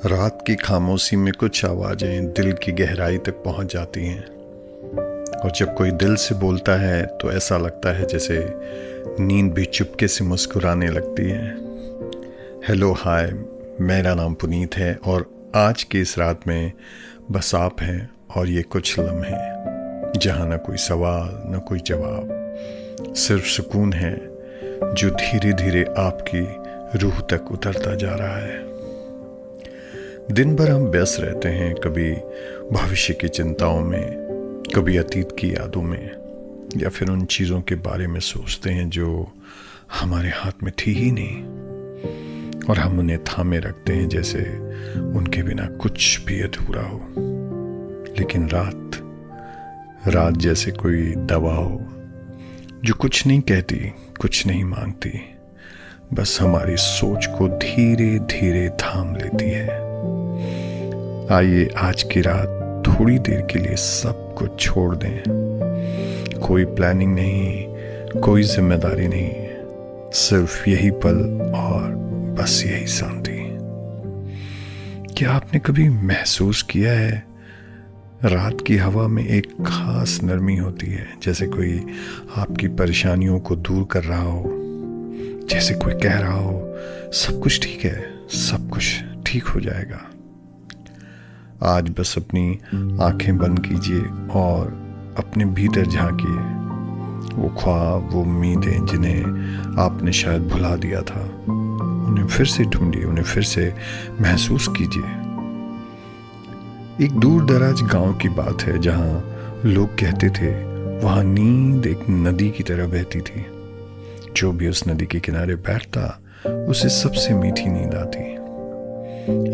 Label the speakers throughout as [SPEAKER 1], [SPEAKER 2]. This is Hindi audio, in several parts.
[SPEAKER 1] रात की खामोशी में कुछ आवाज़ें दिल की गहराई तक पहुंच जाती हैं, और जब कोई दिल से बोलता है तो ऐसा लगता है जैसे नींद भी चुपके से मुस्कुराने लगती है। हेलो हाय, मेरा नाम पुनीत है और आज की इस रात में बस आप हैं और ये कुछ लम्हे जहाँ न कोई सवाल न कोई जवाब, सिर्फ सुकून है जो धीरे धीरे आपकी रूह तक उतरता जा रहा है। दिन भर हम व्यस्त रहते हैं, कभी भविष्य की चिंताओं में, कभी अतीत की यादों में, या फिर उन चीज़ों के बारे में सोचते हैं जो हमारे हाथ में थी ही नहीं, और हम उन्हें थामे रखते हैं जैसे उनके बिना कुछ भी अधूरा हो। लेकिन रात जैसे कोई दवा हो जो कुछ नहीं कहती, कुछ नहीं मांगती, बस हमारी सोच को धीरे धीरे थाम लेती है। आइए आज की रात थोड़ी देर के लिए सब कुछ छोड़ दें। कोई प्लानिंग नहीं, कोई जिम्मेदारी नहीं, सिर्फ यही पल और बस यही शांति। क्या आपने कभी महसूस किया है रात की हवा में एक खास नरमी होती है, जैसे कोई आपकी परेशानियों को दूर कर रहा हो, जैसे कोई कह रहा हो सब कुछ ठीक है, सब कुछ ठीक हो जाएगा। आज बस अपनी आंखें बंद कीजिए और अपने भीतर झांकिए। वो ख्वाब, वो उम्मीदें जिन्हें आपने शायद भुला दिया था, उन्हें फिर से ढूंढिए, उन्हें फिर से महसूस कीजिए। एक दूर दराज गांव की बात है जहां लोग कहते थे वहां नींद एक नदी की तरह बहती थी। जो भी उस नदी के किनारे बैठता उसे सबसे मीठी नींद आती।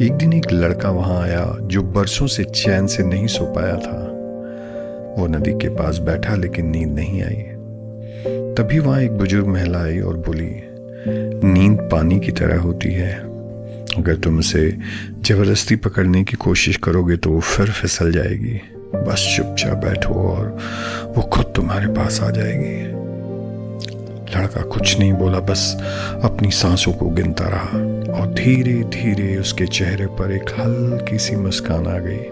[SPEAKER 1] एक दिन एक लड़का वहां आया जो बरसों से चैन से नहीं सो पाया था। वो नदी के पास बैठा लेकिन नींद नहीं आई। तभी वहां एक बुजुर्ग महिला आई और बोली, नींद पानी की तरह होती है, अगर तुम उसे जबरदस्ती पकड़ने की कोशिश करोगे तो वो फिर फिसल जाएगी। बस चुपचाप बैठो और वो खुद तुम्हारे पास आ जाएगी। लड़का कुछ नहीं बोला, बस अपनी सांसों को गिनता रहा, और धीरे धीरे उसके चेहरे पर एक हल्की सी मुस्कान आ गई,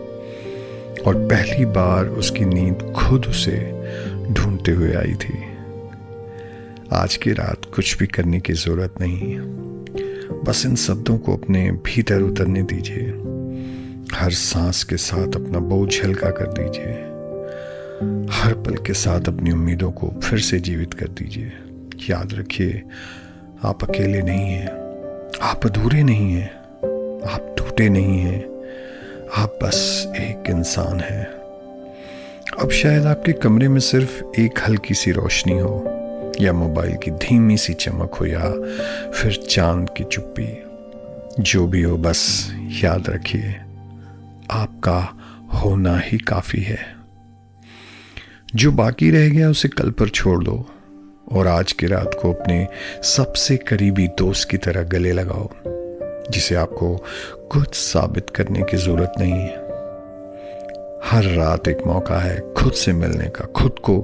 [SPEAKER 1] और पहली बार उसकी नींद खुद उसे ढूंढते हुए आई थी। आज की रात कुछ भी करने की जरूरत नहीं, बस इन शब्दों को अपने भीतर उतरने दीजिए। हर सांस के साथ अपना बोझ हल्का कर दीजिए। हर पल के साथ अपनी उम्मीदों को फिर से जीवित कर दीजिए। याद रखिए, आप अकेले नहीं हैं, आप अधूरे नहीं हैं, आप टूटे नहीं हैं, आप बस एक इंसान हैं। अब शायद आपके कमरे में सिर्फ एक हल्की सी रोशनी हो, या मोबाइल की धीमी सी चमक हो, या फिर चांद की चुप्पी। जो भी हो, बस याद रखिए, आपका होना ही काफी है। जो बाकी रह गया उसे कल पर छोड़ दो, और आज की रात को अपने सबसे करीबी दोस्त की तरह गले लगाओ, जिसे आपको कुछ साबित करने की जरूरत नहीं है। हर रात एक मौका है खुद से मिलने का, खुद को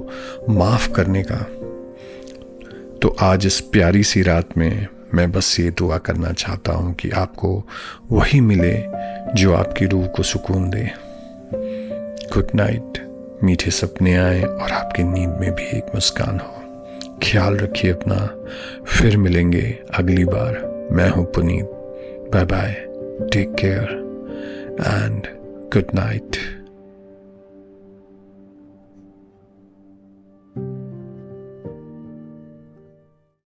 [SPEAKER 1] माफ करने का। तो आज इस प्यारी सी रात में मैं बस ये दुआ करना चाहता हूं कि आपको वही मिले जो आपकी रूह को सुकून दे। गुड नाइट, मीठे सपने आए और आपकी नींद में भी एक मुस्कान हो। ख्याल रखिए अपना, फिर मिलेंगे अगली बार। मैं हूं Puneet. Bye bye, take care and good night.